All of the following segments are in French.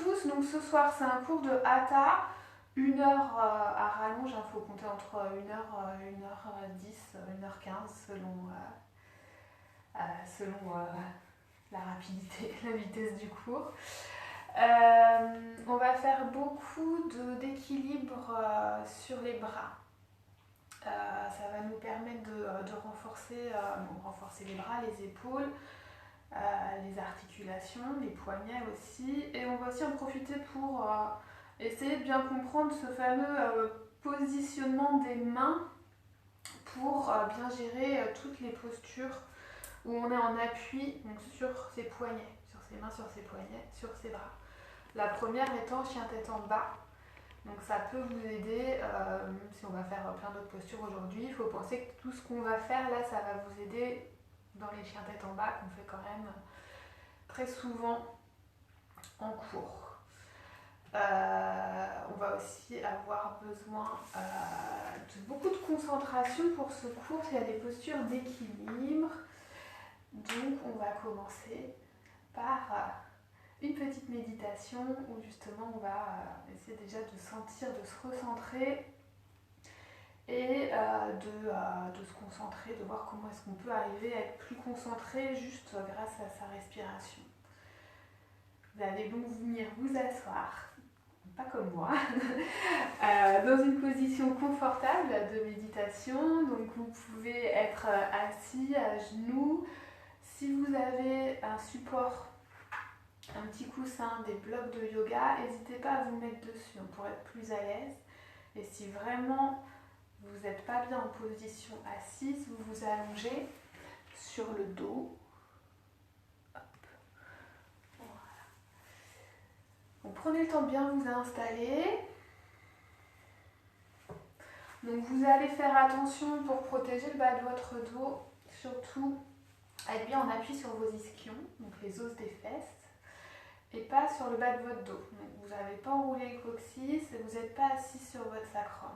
tous. Donc ce soir c'est un cours de Hatha, 1 heure à rallonge, il faut compter entre 1 heure, 1h10, 1h15 selon la rapidité, la vitesse du cours. On va faire beaucoup d'équilibre sur les bras. Ça va nous permettre de renforcer les bras, les épaules, les articulations, les poignets aussi. Et on va aussi en profiter pour essayer de bien comprendre ce fameux positionnement des mains pour bien gérer toutes les postures où on est en appui donc sur ses poignets, sur ses mains, sur ses poignets, sur ses bras. La première étant chien tête en bas. Donc ça peut vous aider, si on va faire plein d'autres postures aujourd'hui, il faut penser que tout ce qu'on va faire là, ça va vous aider dans les chiens tête en bas qu'on fait quand même très souvent en cours. On va aussi avoir besoin de beaucoup de concentration pour ce cours, il y a des postures d'équilibre. Donc on va commencer par une petite méditation où justement on va essayer déjà de sentir, de se recentrer et de se concentrer, de voir comment est-ce qu'on peut arriver à être plus concentré juste grâce à sa respiration. Vous allez donc venir vous asseoir, pas comme moi, dans une position confortable de méditation. Donc vous pouvez être assis à genoux. Si vous avez un support, un petit coussin, des blocs de yoga, n'hésitez pas à vous mettre dessus pour être plus à l'aise. Et si vraiment vous n'êtes pas bien en position assise, vous vous allongez sur le dos. Hop. Voilà. Donc prenez le temps de bien vous installer. Donc vous allez faire attention pour protéger le bas de votre dos, surtout être bien en appui sur vos ischions, donc les os des fesses, et pas sur le bas de votre dos. Donc vous n'avez pas enroulé le coccyx et vous n'êtes pas assis sur votre sacrum.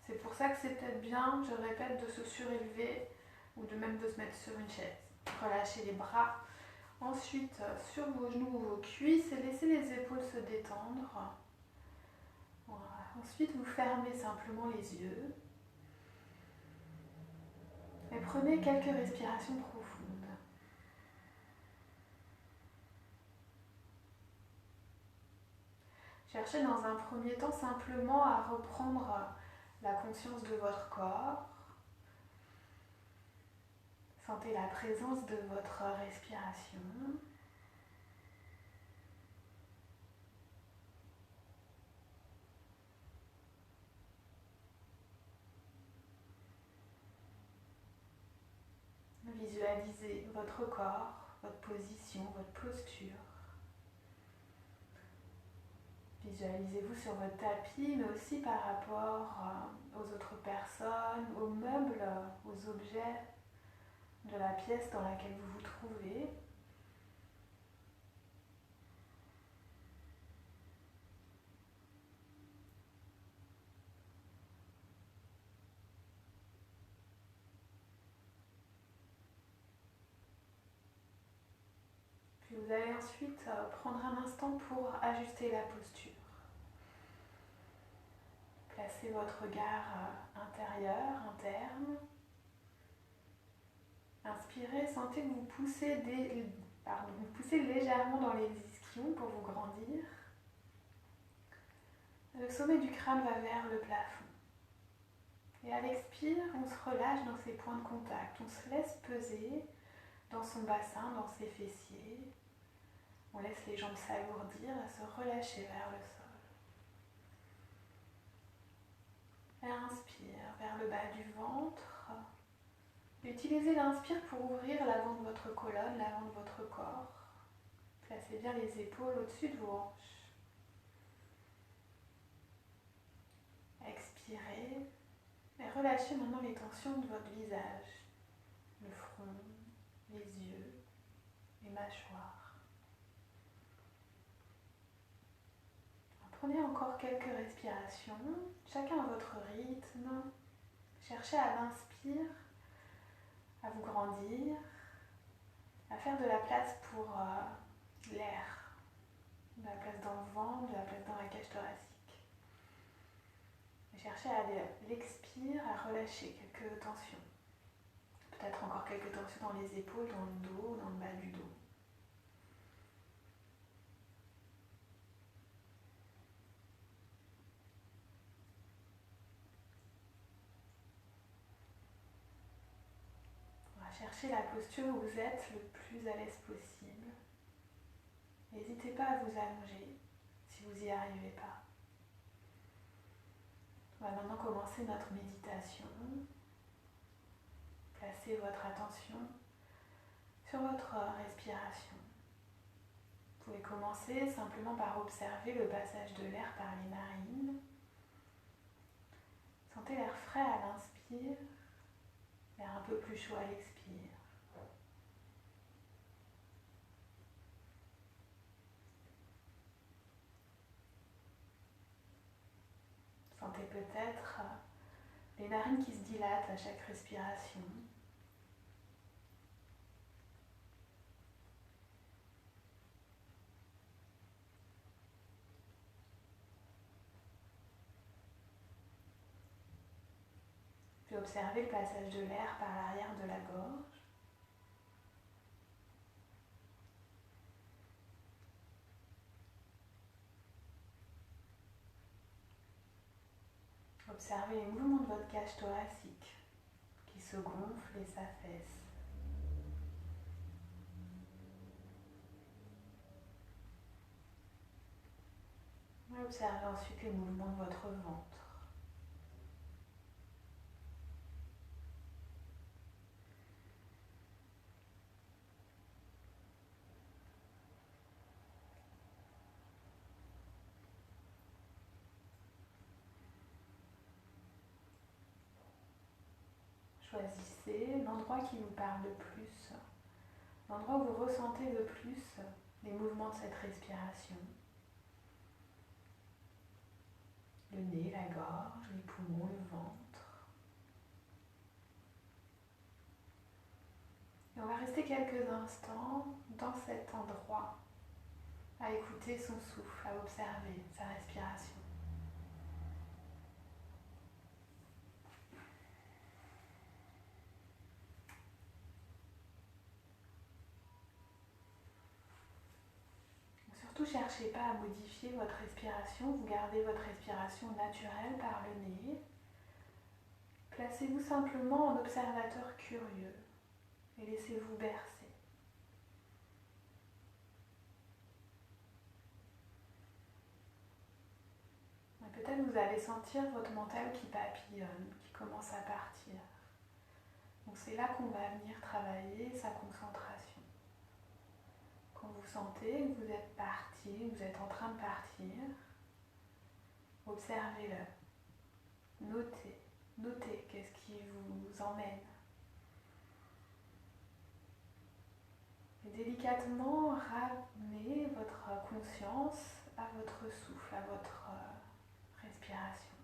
C'est pour ça que c'est peut-être bien, je répète, de se surélever ou de même de se mettre sur une chaise. Relâchez les bras. Ensuite, sur vos genoux ou vos cuisses et laissez les épaules se détendre. Voilà. Ensuite, vous fermez simplement les yeux. Et prenez quelques respirations profondes. Cherchez dans un premier temps simplement à reprendre la conscience de votre corps. Sentez la présence de votre respiration. Visualisez votre corps, votre position, votre posture. Visualisez-vous sur votre tapis, mais aussi par rapport aux autres personnes, aux meubles, aux objets de la pièce dans laquelle vous vous trouvez. Puis vous allez ensuite prendre un instant pour ajuster la posture. Placez votre regard intérieur, interne. Inspirez, sentez que vous poussez, vous poussez légèrement dans les ischions pour vous grandir. Le sommet du crâne va vers le plafond. Et à l'expire, on se relâche dans ses points de contact. On se laisse peser dans son bassin, dans ses fessiers. On laisse les jambes s'alourdir et se relâcher vers le sol. Et inspire vers le bas du ventre. Utilisez l'inspire pour ouvrir l'avant de votre colonne, l'avant de votre corps. Placez bien les épaules au-dessus de vos hanches. Expirez et relâchez maintenant les tensions de votre visage, le front, les yeux, les mâchoires. Prenez encore quelques respirations, chacun à votre rythme. Cherchez à l'inspire, à vous grandir, à faire de la place pour l'air de la place dans le ventre, de la place dans la cage thoracique. Et cherchez à l'expire, à relâcher quelques tensions. Peut-être encore quelques tensions dans les épaules, dans le dos, dans le bas du dos. On va chercher la posture où vous êtes le plus à l'aise possible. N'hésitez pas à vous allonger si vous n'y arrivez pas. On va maintenant commencer notre méditation. Placez votre attention sur votre respiration. Vous pouvez commencer simplement par observer le passage de l'air par les narines. Sentez l'air frais à l'inspire, l'air un peu plus chaud à l'expire. Sentez peut-être les narines qui se dilatent à chaque respiration. Puis observez le passage de l'air par l'arrière de la gorge. Observez les mouvements de votre cage thoracique qui se gonfle et s'affaisse. Observez ensuite les mouvements de votre ventre. Choisissez l'endroit qui vous parle le plus, l'endroit où vous ressentez le plus les mouvements de cette respiration. Le nez, la gorge, les poumons, le ventre. Et on va rester quelques instants dans cet endroit, à écouter son souffle, à observer sa respiration. Surtout, cherchez pas à modifier votre respiration, vous gardez votre respiration naturelle par le nez. Placez-vous simplement en observateur curieux et laissez-vous bercer. Peut-être vous allez sentir votre mental qui papillonne, qui commence à partir. Donc c'est là qu'on va venir travailler sa concentration. Quand vous sentez que vous êtes parti, vous êtes en train de partir, observez-le, notez qu'est-ce qui vous emmène. Et délicatement ramenez votre conscience à votre souffle, à votre respiration.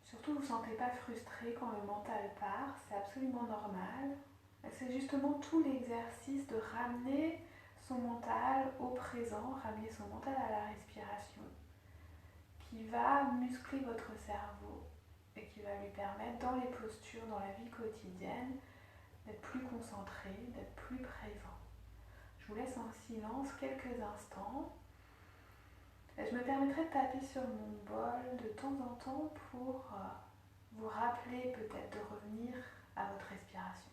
Surtout, vous ne vous sentez pas frustré quand le mental part, c'est absolument normal. C'est justement tout l'exercice de ramener son mental au présent, ramener son mental à la respiration, qui va muscler votre cerveau et qui va lui permettre, dans les postures, dans la vie quotidienne, d'être plus concentré, d'être plus présent. Je vous laisse en silence quelques instants. Et je me permettrai de taper sur mon bol de temps en temps pour vous rappeler peut-être de revenir à votre respiration.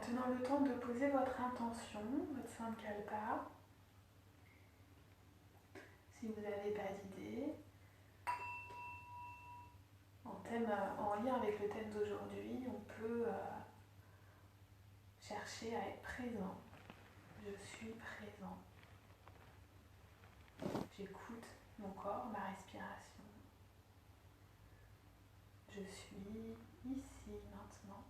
maintenant le temps de poser votre intention, votre sankalpa. Si vous n'avez pas d'idée, en lien avec le thème d'aujourd'hui, on peut chercher à être présent. Je suis présent. J'écoute mon corps, ma respiration. Je suis ici, maintenant.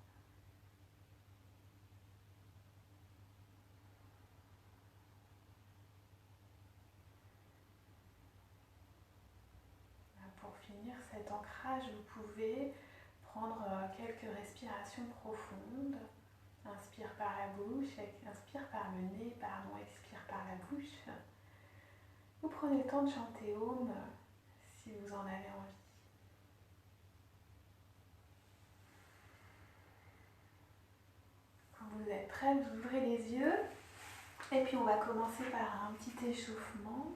Pour finir cet ancrage, vous pouvez prendre quelques respirations profondes. Inspire par la bouche, inspire par le nez, pardon, expire par la bouche. Vous prenez le temps de chanter Om si vous en avez envie. Quand vous êtes prêt, vous ouvrez les yeux et puis on va commencer par un petit échauffement.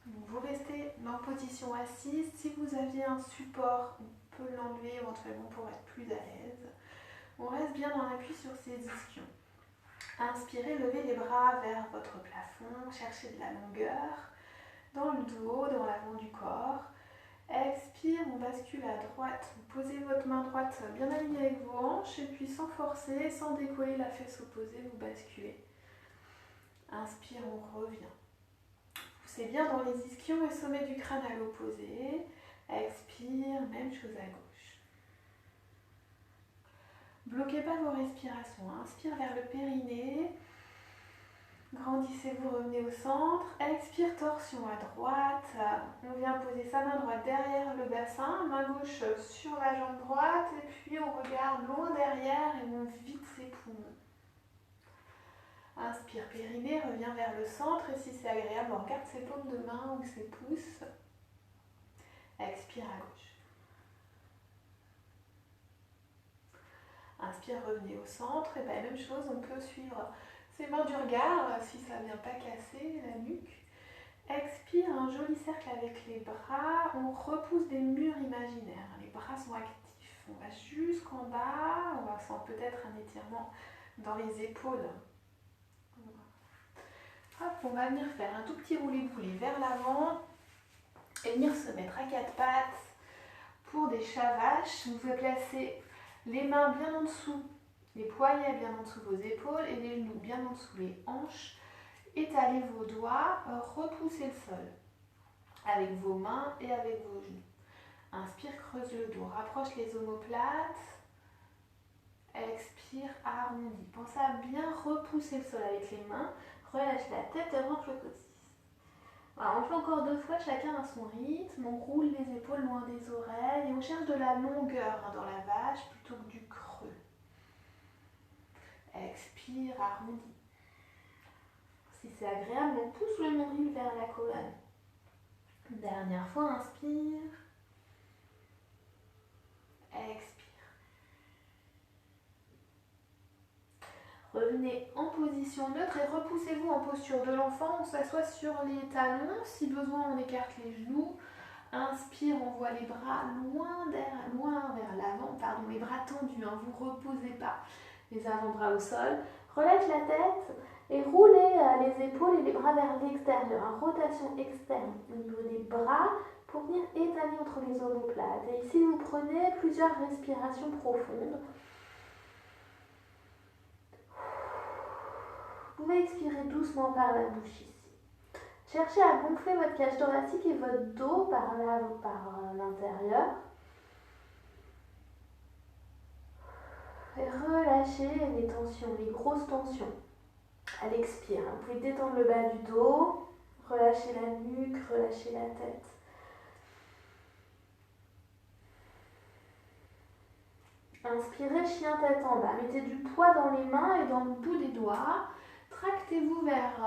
Donc vous restez en position assise. Si vous aviez un support, on peut l'enlever éventuellement pour être plus à l'aise. On reste bien dans l'appui sur ses ischions. Inspirez, levez les bras vers votre plafond, cherchez de la longueur dans le dos, dans l'avant du corps. Expire, on bascule à droite. Vous posez votre main droite bien alignée avec vos hanches et puis sans forcer, sans décoller la fesse opposée, vous basculez. Inspire, on revient. Poussez bien dans les ischions et sommet du crâne à l'opposé. Expire, même chose à gauche. Bloquez pas vos respirations. Inspire vers le périnée. Grandissez-vous, revenez au centre. Expire, torsion à droite. On vient poser sa main droite derrière le bassin, main gauche sur la jambe droite. Et puis on regarde loin derrière et on vide ses poumons. Inspire, périnée, revient vers le centre. Et si c'est agréable, on regarde ses paumes de main ou ses pouces. Expire à gauche. Inspire, revenez au centre. Et bien, même chose, on peut suivre ses mains du regard si ça ne vient pas casser la nuque. Expire, un joli cercle avec les bras. On repousse des murs imaginaires. Les bras sont actifs. On va jusqu'en bas. On va sentir peut-être un étirement dans les épaules. Hop, on va venir faire un tout petit roulé-boulé vers l'avant et venir se mettre à quatre pattes pour des chats vaches. Vous pouvez placer les mains bien en dessous, les poignets bien en dessous de vos épaules et les genoux bien en dessous les hanches. Étalez vos doigts, repoussez le sol avec vos mains et avec vos genoux. Inspire, creuse le dos, rapproche les omoplates. Expire, arrondis. Pensez à bien repousser le sol avec les mains. Relâche la tête et rentre le coccyx. Voilà, on le fait encore 2 fois, chacun à son rythme. On roule les épaules loin des oreilles et on cherche de la longueur dans la vache plutôt que du creux. Expire, arrondis. Si c'est agréable, on pousse le nombril vers la colonne. Dernière fois, inspire. Expire. Revenez en position neutre et repoussez-vous en posture de l'enfant. On s'assoit sur les talons. Si besoin, on écarte les genoux. Inspire, on voit les bras loin vers l'avant. Pardon, les bras tendus. Hein, vous ne reposez pas les avant-bras au sol. Relâche la tête et roulez les épaules et les bras vers l'extérieur. Hein, rotation externe au niveau des bras pour venir étaler entre les omoplates. Et ici, vous prenez plusieurs respirations profondes. Vous pouvez expirer doucement par la bouche ici. Cherchez à gonfler votre cage thoracique et votre dos par l'intérieur. Et relâchez les tensions, les grosses tensions. À l'expire, vous pouvez détendre le bas du dos, relâcher la nuque, relâcher la tête. Inspirez, chien tête en bas. Mettez du poids dans les mains et dans le bout des doigts. Tractez-vous vers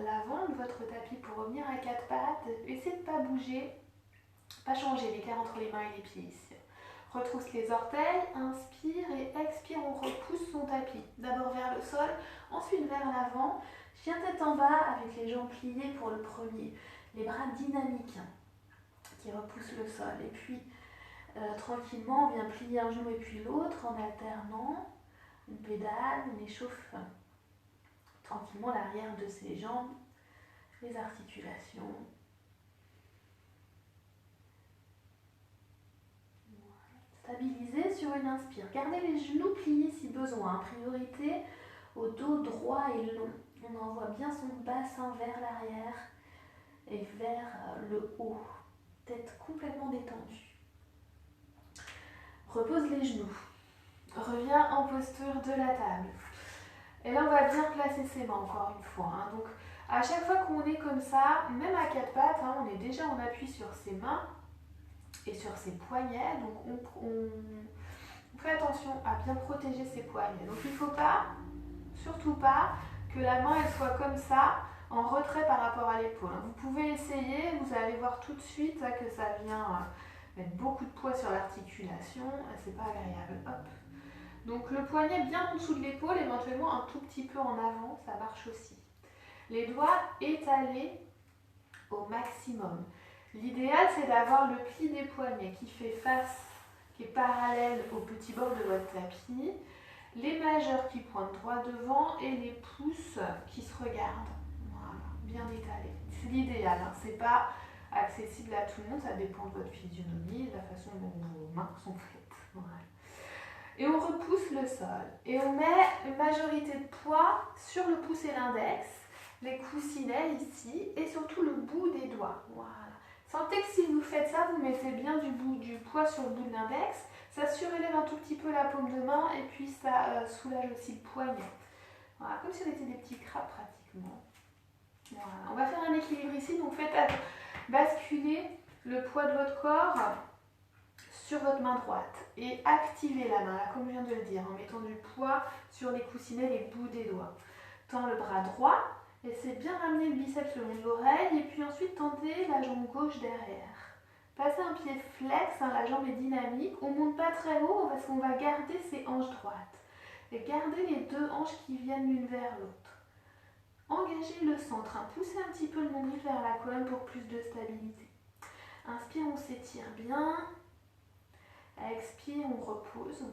l'avant de votre tapis pour revenir à quatre pattes. Essayez de ne pas bouger, pas changer l'écart entre les mains et les pieds ici. Retrousse les orteils, inspire et expire, on repousse son tapis. D'abord vers le sol, ensuite vers l'avant. Chien tête en bas avec les jambes pliées pour le premier. Les bras dynamiques qui repoussent le sol. Et puis tranquillement, on vient plier un genou et puis l'autre en alternant. Une pédale, on échauffe tranquillement l'arrière de ses jambes, les articulations. Stabilisez sur une inspire. Gardez les genoux pliés si besoin. Priorité au dos droit et long. On envoie bien son bassin vers l'arrière et vers le haut. Tête complètement détendue. Repose les genoux. Reviens en posture de la table. Et là, on va bien placer ses mains encore une fois. Donc, à chaque fois qu'on est comme ça, même à quatre pattes, on est déjà en appui sur ses mains et sur ses poignets. Donc, on fait attention à bien protéger ses poignets. Donc, il ne faut pas, surtout pas, que la main elle soit comme ça, en retrait par rapport à l'épaule. Vous pouvez essayer, vous allez voir tout de suite que ça vient mettre beaucoup de poids sur l'articulation. C'est pas agréable. Hop. Donc le poignet bien en dessous de l'épaule, éventuellement un tout petit peu en avant, ça marche aussi. Les doigts étalés au maximum. L'idéal, c'est d'avoir le pli des poignets qui fait face, qui est parallèle au petit bord de votre tapis, les majeurs qui pointent droit devant et les pouces qui se regardent. Voilà, bien étalés. C'est l'idéal, c'est pas accessible à tout le monde, ça dépend de votre physionomie, de la façon dont vos mains sont faites. Voilà. Et on repousse le sol. Et on met une majorité de poids sur le pouce et l'index, les coussinets ici, et surtout le bout des doigts. Voilà. Sentez que si vous faites ça, vous mettez bien du poids sur le bout de l'index. Ça surélève un tout petit peu la paume de main et puis ça soulage aussi le poignet. Voilà, comme si on était des petits crabes pratiquement. Voilà. On va faire un équilibre ici. Donc faites basculer le poids de votre corps sur votre main droite et activez la main, là, comme je viens de le dire, en mettant du poids sur les coussinets, les bouts des doigts. Tends le bras droit, laissez bien ramener le biceps le long de l'oreille et puis ensuite tendez la jambe gauche derrière. Passez un pied flex, la jambe est dynamique, on ne monte pas très haut parce qu'on va garder ses hanches droites. Et gardez les deux hanches qui viennent l'une vers l'autre. Engagez le centre, poussez un petit peu le nombril vers la colonne pour plus de stabilité. Inspire, on s'étire bien. Expire, on repose.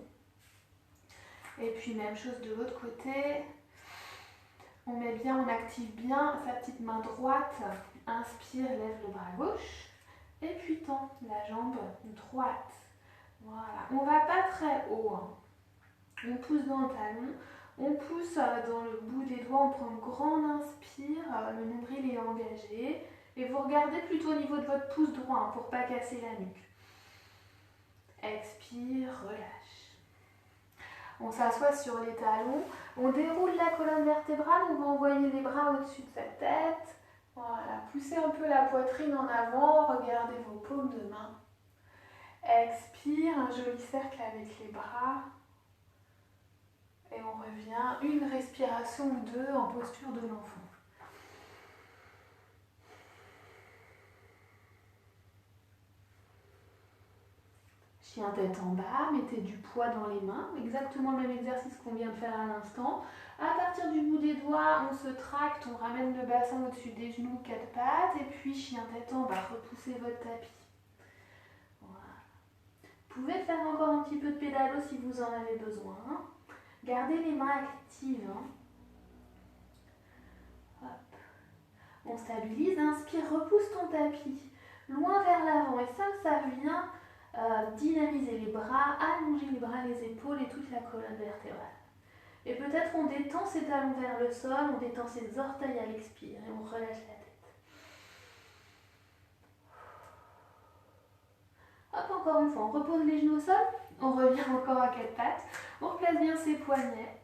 Et puis même chose de l'autre côté. On met bien, on active bien sa petite main droite. Inspire, lève le bras gauche. Et puis tend la jambe droite. Voilà. On ne va pas très haut. On pousse dans le talon. On pousse dans le bout des doigts. On prend une grande inspire. Le nombril est engagé. Et vous regardez plutôt au niveau de votre pouce droit pour ne pas casser la nuque. Expire, relâche. On s'assoit sur les talons, on déroule la colonne vertébrale, on va envoyer les bras au-dessus de sa tête. Voilà, poussez un peu la poitrine en avant, regardez vos paumes de main. Expire, un joli cercle avec les bras. Et on revient, une respiration ou deux en posture de l'enfant. Chien tête en bas, mettez du poids dans les mains, exactement le même exercice qu'on vient de faire à l'instant. À partir du bout des doigts, on se tracte, on ramène le bassin au-dessus des genoux, quatre pattes, et puis chien tête en bas, repoussez votre tapis. Voilà. Vous pouvez faire encore un petit peu de pédalo si vous en avez besoin. Gardez les mains actives. Hop. On stabilise, inspire, repousse ton tapis, loin vers l'avant, et ça vient dynamiser les bras, allonger les bras, les épaules et toute la colonne vertébrale. Et peut-être on détend ses talons vers le sol, on détend ses orteils à l'expire et on relâche la tête. Hop, encore une fois, on repose les genoux au sol, on revient encore à quatre pattes, on replace bien ses poignets.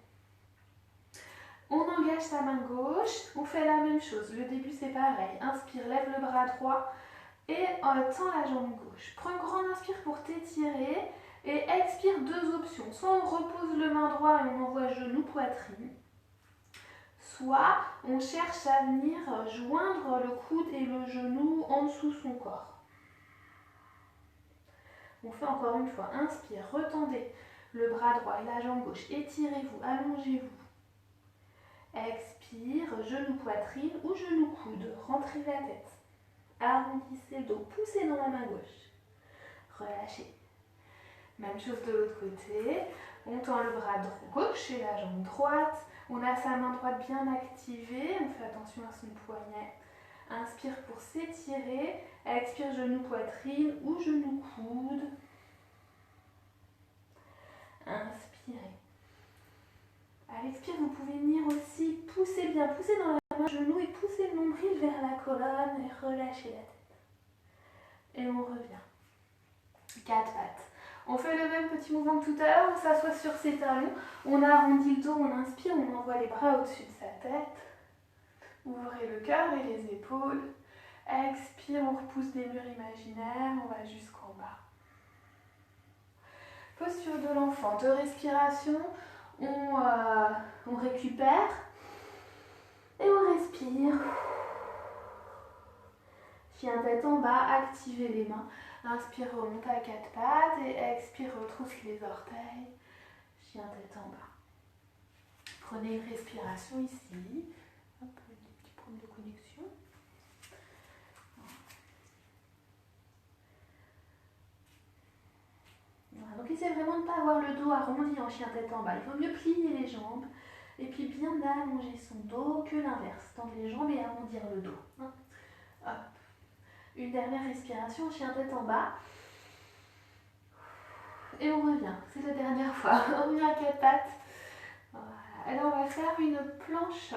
On engage sa main gauche, on fait la même chose, le début c'est pareil, inspire, lève le bras droit, et tend la jambe gauche. Prends une grande inspire pour t'étirer et expire, deux options. Soit on repose le main droit et on envoie genou, poitrine. Soit on cherche à venir joindre le coude et le genou en dessous son corps. On fait encore une fois. Inspire, retendez le bras droit et la jambe gauche. Étirez-vous, allongez-vous. Expire, genou, poitrine ou genou, coude. Rentrez la tête. Arrondissez le dos, poussez dans la main gauche. Relâchez. Même chose de l'autre côté. On tend le bras gauche et la jambe droite. On a sa main droite bien activée. On fait attention à son poignet. Inspire pour s'étirer. Expire, genou, poitrine ou genou, coude. Inspirez. À l'expire, vous pouvez venir aussi pousser bien, pousser dans la main, genou et pousser le nombril vers la colonne et relâcher la tête. Et on revient. 4 pattes. On fait le même petit mouvement que tout à l'heure, on s'assoit sur ses talons, on arrondit le dos, on inspire, on envoie les bras au-dessus de sa tête. Ouvrez le cœur et les épaules. Expire, on repousse des murs imaginaires, on va jusqu'en bas. Posture de l'enfant, 2 respirations, on récupère et on respire. Chien tête en bas, activez les mains. Inspire, remonte à 4 pattes et expire, retrousse les orteils. Chien tête en bas. Prenez une respiration ici. Hop, des petits problèmes de connexion. Voilà, donc essayez vraiment de ne pas avoir le dos arrondi en chien tête en bas. Il vaut mieux plier les jambes et puis bien allonger son dos que l'inverse. Tendre les jambes et arrondir le dos. Hop. Une dernière respiration, chien tête en bas. Et on revient. C'est la dernière fois. On revient à 4 pattes. Voilà. Alors on va faire une planche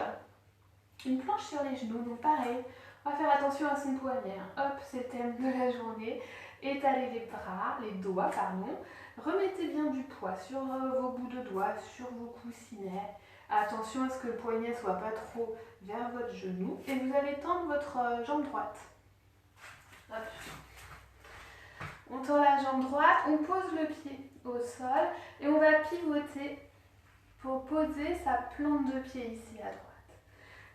sur les genoux. Donc pareil, on va faire attention à son poignet. Hop, c'est le thème de la journée. Étalez les bras, les doigts, pardon. Remettez bien du poids sur vos bouts de doigts, sur vos coussinets. Attention à ce que le poignet ne soit pas trop vers votre genou. Et vous allez tendre votre jambe droite. Hop. On tend la jambe droite, on pose le pied au sol et on va pivoter pour poser sa plante de pied ici à droite.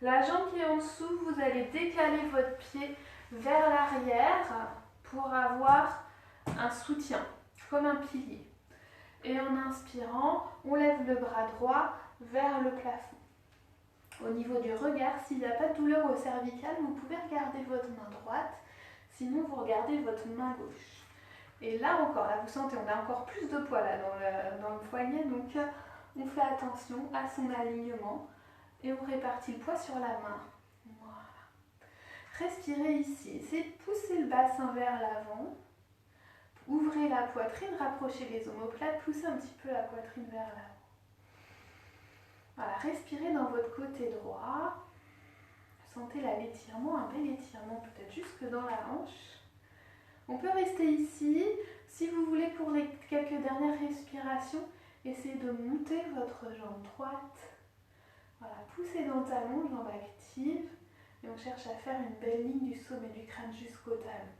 La jambe qui est en dessous, vous allez décaler votre pied vers l'arrière pour avoir un soutien, comme un pilier. Et en inspirant, on lève le bras droit vers le plafond. Au niveau du regard, s'il n'y a pas de douleur au cervical, vous pouvez regarder votre main droite. Sinon, vous regardez votre main gauche. Et là encore, là vous sentez, on a encore plus de poids là dans le poignet, donc on fait attention à son alignement et on répartit le poids sur la main. Voilà. Respirez ici, essayez de pousser le bassin vers l'avant. Ouvrez la poitrine, rapprochez les omoplates, poussez un petit peu la poitrine vers l'avant. Voilà, respirez dans votre côté droit. Sentez là l'étirement, un bel étirement peut-être jusque dans la hanche. On peut rester ici. Si vous voulez, pour les quelques dernières respirations, essayez de monter votre jambe droite. Voilà, poussez dans le talon, jambe active. Et on cherche à faire une belle ligne du sommet du crâne jusqu'au talon.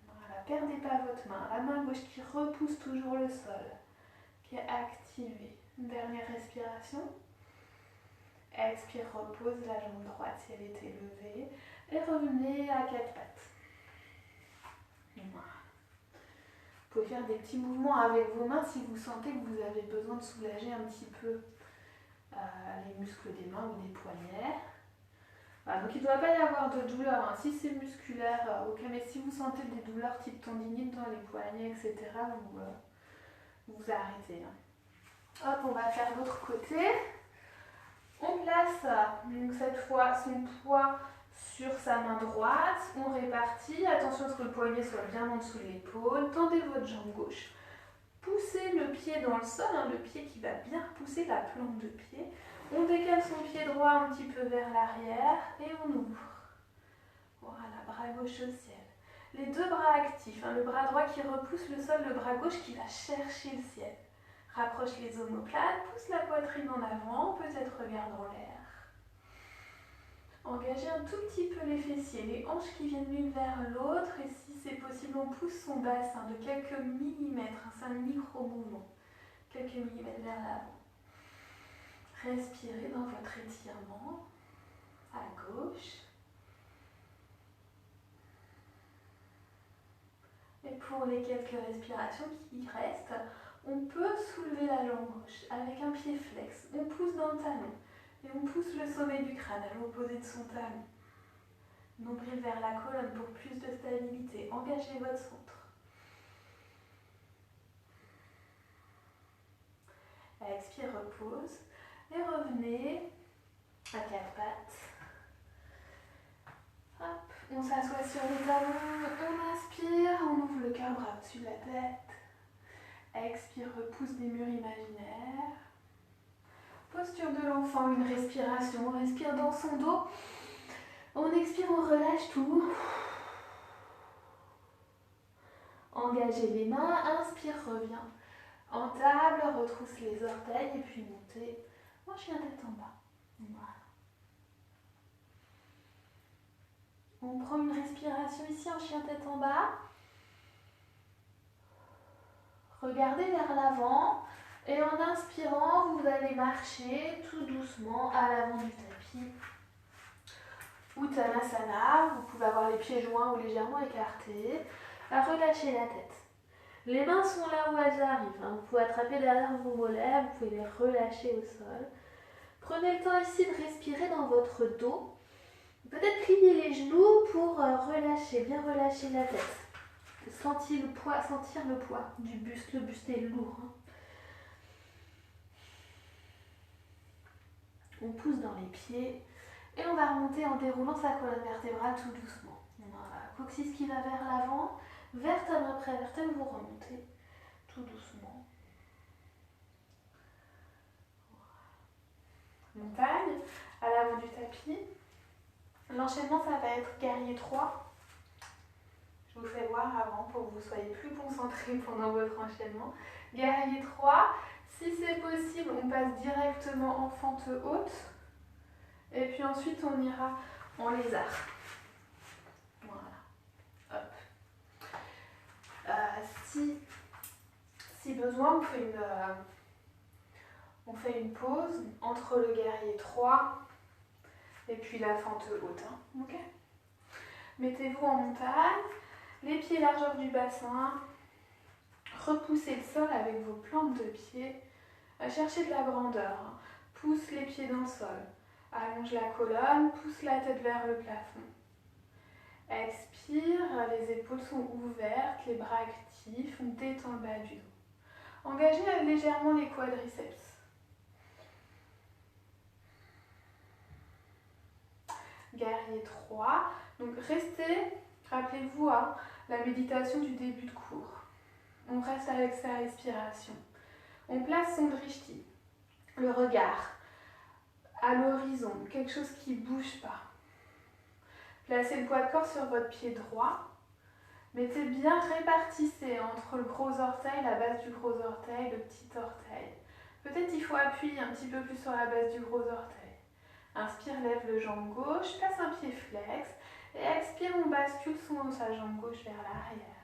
Voilà, perdez pas votre main. La main gauche qui repousse toujours le sol, qui est activée. Une dernière respiration. Expire, repose la jambe droite si elle était levée. Et revenez à 4 pattes. Voilà. Vous pouvez faire des petits mouvements avec vos mains si vous sentez que vous avez besoin de soulager un petit peu les muscles des mains ou des poignets. Voilà, donc il ne doit pas y avoir de douleur. Hein. Si c'est musculaire, ok, mais si vous sentez des douleurs type tendinite dans les poignets, etc., vous arrêtez. Hein. Hop, on va faire l'autre côté. On place donc cette fois son poids sur sa main droite, on répartit, attention à ce que le poignet soit bien en dessous de l'épaule, tendez votre jambe gauche, poussez le pied dans le sol, hein, le pied qui va bien repousser la plante de pied, on décale son pied droit un petit peu vers l'arrière et on ouvre. Voilà, bras gauche au ciel. Les deux bras actifs, hein, le bras droit qui repousse le sol, le bras gauche qui va chercher le ciel. Rapproche les omoplates, pousse la poitrine en avant, peut-être regarde en l'air. Engagez un tout petit peu les fessiers, les hanches qui viennent l'une vers l'autre et si c'est possible, on pousse son bassin de quelques millimètres, c'est un micro-mouvement, quelques millimètres vers l'avant. Respirez dans votre étirement à gauche. Et pour les quelques respirations qui restent, on peut soulever la jambe gauche avec un pied flex. On pousse dans le talon et on pousse le sommet du crâne à l'opposé de son talon. Nombril vers la colonne pour plus de stabilité. Engagez votre centre. Expire, repose. Et revenez à quatre pattes. Hop, on s'assoit sur les talons, on inspire, on ouvre le cœur, bras au-dessus de la tête. Expire, repousse des murs imaginaires. Posture de l'enfant, une respiration, on respire dans son dos. On expire, on relâche tout. Engagez les mains, inspire, reviens. En table, retrousse les orteils et puis montez en chien tête en bas. Voilà. On prend une respiration ici en chien tête en bas. Regardez vers l'avant et en inspirant, vous allez marcher tout doucement à l'avant du tapis. Uttanasana, vous pouvez avoir les pieds joints ou légèrement écartés. Relâchez la tête. Les mains sont là où elles arrivent. Vous pouvez attraper derrière vos mollets, vous pouvez les relâcher au sol. Prenez le temps ici de respirer dans votre dos. Peut-être plier les genoux pour relâcher, bien relâcher la tête. Sentir le poids du buste. Le buste est lourd. On pousse dans les pieds et on va remonter en déroulant sa colonne vertébrale tout doucement. Voilà. Coccyx qui va vers l'avant, vertèbre après vertèbre, vous remontez tout doucement. Voilà. Montagne, à l'avant du tapis. L'enchaînement, ça va être guerrier 3. Je vous fais voir avant pour que vous soyez plus concentrés pendant votre enchaînement. Guerrier 3, si c'est possible, on passe directement en fente haute. Et puis ensuite, on ira en lézard. Voilà. Hop. Si besoin, on fait une pause entre le guerrier 3 et puis la fente haute. Ok ? Mettez-vous en montagne, les pieds largeur du bassin, repoussez le sol avec vos plantes de pied, cherchez de la grandeur, pousse les pieds dans le sol, allonge la colonne, pousse la tête vers le plafond. Expire, les épaules sont ouvertes, les bras actifs, on détend le bas du dos. Engagez légèrement les quadriceps. Guerrier 3, donc restez, rappelez-vous la méditation du début de cours. On reste avec sa respiration. On place son drishti, le regard à l'horizon, quelque chose qui ne bouge pas. Placez le poids de corps sur votre pied droit. Mettez bien, répartissez entre le gros orteil, la base du gros orteil, le petit orteil. Peut-être il faut appuyer un petit peu plus sur la base du gros orteil. Inspire, lève le jambe gauche, place un pied flex. Et expire, on bascule sa jambe gauche vers l'arrière.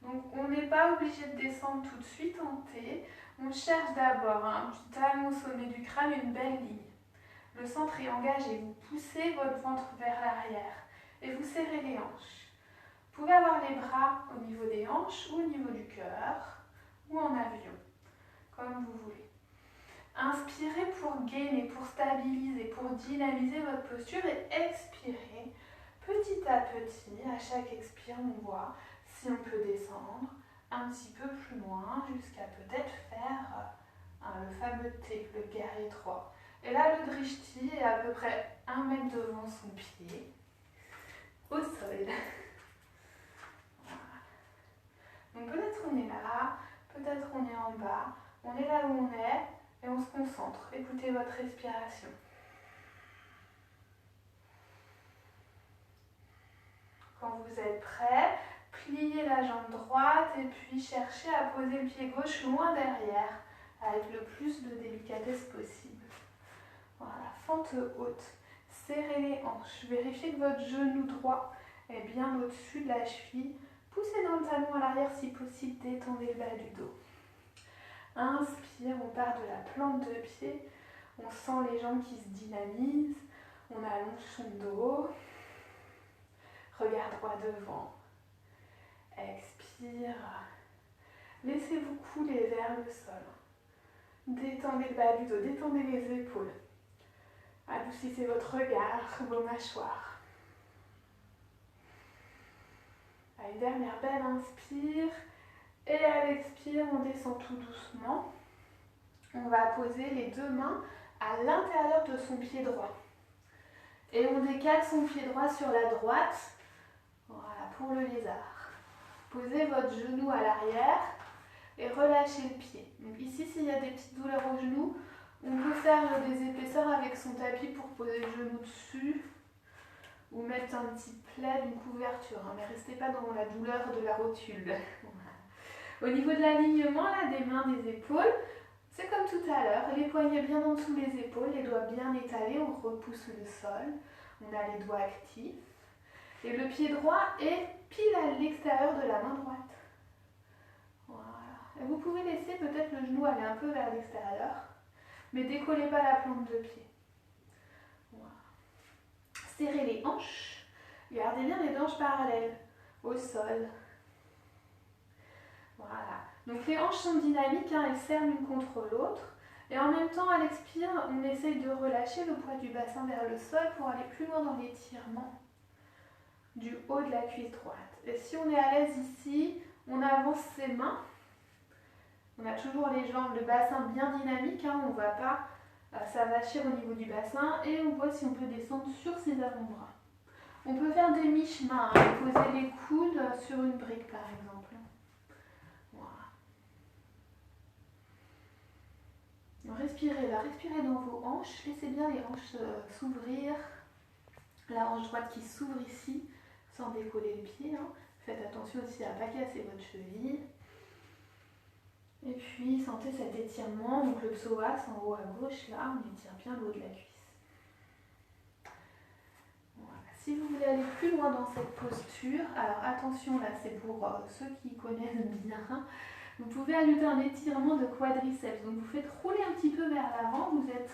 Donc on n'est pas obligé de descendre tout de suite en T. On cherche d'abord un petit talon au sommet du crâne, une belle ligne. Le centre est engagé, vous poussez votre ventre vers l'arrière et vous serrez les hanches. Vous pouvez avoir les bras au niveau des hanches ou au niveau du cœur ou en avion, comme vous voulez. Inspirez pour gainer, pour stabiliser, pour dynamiser votre posture et expirez petit à petit. À chaque expire, on voit si on peut descendre un petit peu plus loin jusqu'à peut-être faire le fameux T, le guerrier 3. Et là, le drishti est à peu près 1 mètre devant son pied, au sol. Voilà. Donc peut-être on est là, peut-être on est en bas, on est là où on est et on se concentre. Écoutez votre respiration. Quand vous êtes prêt, pliez la jambe droite et puis cherchez à poser le pied gauche loin derrière avec le plus de délicatesse possible. Voilà, fente haute. Serrez les hanches. Vérifiez que votre genou droit est bien au-dessus de la cheville. Poussez dans le talon à l'arrière si possible, détendez le bas du dos. Inspire, on part de la plante de pied. On sent les jambes qui se dynamisent. On allonge son dos. Regard droit devant. Expire. Laissez-vous couler vers le sol. Détendez le bas du dos, détendez les épaules. Adoucissez votre regard, vos mâchoires. À une dernière belle inspire. Et à l'expire, on descend tout doucement. on va poser les deux mains à l'intérieur de son pied droit. Et on décale son pied droit sur la droite. Voilà, pour le lézard. Posez votre genou à l'arrière et relâchez le pied. Donc ici, s'il y a des petites douleurs au genou, on peut faire des épaisseurs avec son tapis pour poser le genou dessus ou mettre un petit plaid, une couverture, hein, mais restez pas dans la douleur de la rotule. Voilà. Au niveau de l'alignement là, des mains, des épaules, c'est comme tout à l'heure, les poignets bien en dessous les épaules, les doigts bien étalés, on repousse le sol, on a les doigts actifs. Et le pied droit est pile à l'extérieur de la main droite. Voilà. Et vous pouvez laisser peut-être le genou aller un peu vers l'extérieur, mais décollez pas la plante de pied. Voilà. Serrez les hanches, gardez bien les hanches parallèles au sol. Voilà. Donc les hanches sont dynamiques, hein, elles serrent l'une contre l'autre. Et en même temps, à l'expire, on essaye de relâcher le poids du bassin vers le sol pour aller plus loin dans l'étirement du haut de la cuisse droite. Et si on est à l'aise ici, on avance ses mains. On a toujours les jambes, le bassin bien dynamique, hein, on ne va pas s'avachir au niveau du bassin. Et on voit si on peut descendre sur ses avant-bras. On peut faire des mi-chemins, hein, poser les coudes sur une brique par exemple. Respirez là, respirez dans vos hanches, laissez bien les hanches s'ouvrir, la hanche droite qui s'ouvre ici, sans décoller le pied, hein. Faites attention aussi à ne pas casser votre cheville. Et puis sentez cet étirement, donc le psoas en haut à gauche, là, on étire bien le haut de la cuisse. Voilà. Si vous voulez aller plus loin dans cette posture, alors attention là, c'est pour ceux qui connaissent bien, vous pouvez ajouter un étirement de quadriceps. Donc vous faites rouler un petit peu vers l'avant, vous n'êtes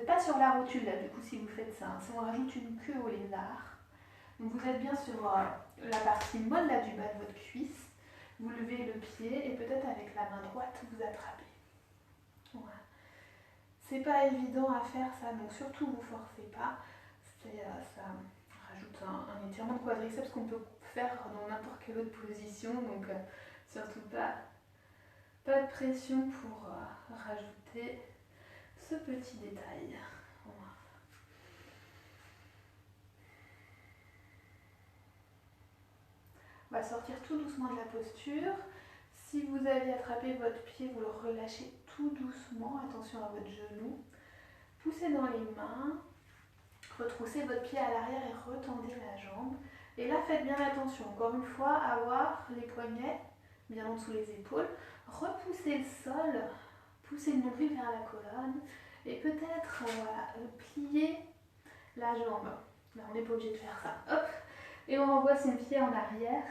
pas sur la rotule là, du coup si vous faites ça. Si on rajoute une queue au lézard, donc vous êtes bien sur la partie molle là du bas de votre cuisse. Vous levez le pied et peut-être avec la main droite vous attrapez. Voilà. C'est pas évident à faire ça, donc surtout vous forcez pas. Ça rajoute un étirement de quadriceps qu'on peut faire dans n'importe quelle autre position, donc surtout pas de pression pour rajouter ce petit détail. Voilà. On va sortir tout doucement de la posture. Si vous avez attrapé votre pied, vous le relâchez tout doucement. Attention à votre genou. Poussez dans les mains. Retroussez votre pied à l'arrière et retendez la jambe. Et là, faites bien attention, encore une fois, à avoir les poignets bien en dessous les épaules. Repoussez le sol, poussez le nombril vers la colonne et peut-être plier la jambe. Là, on n'est pas obligé de faire ça. Hop, et on renvoie son pied en arrière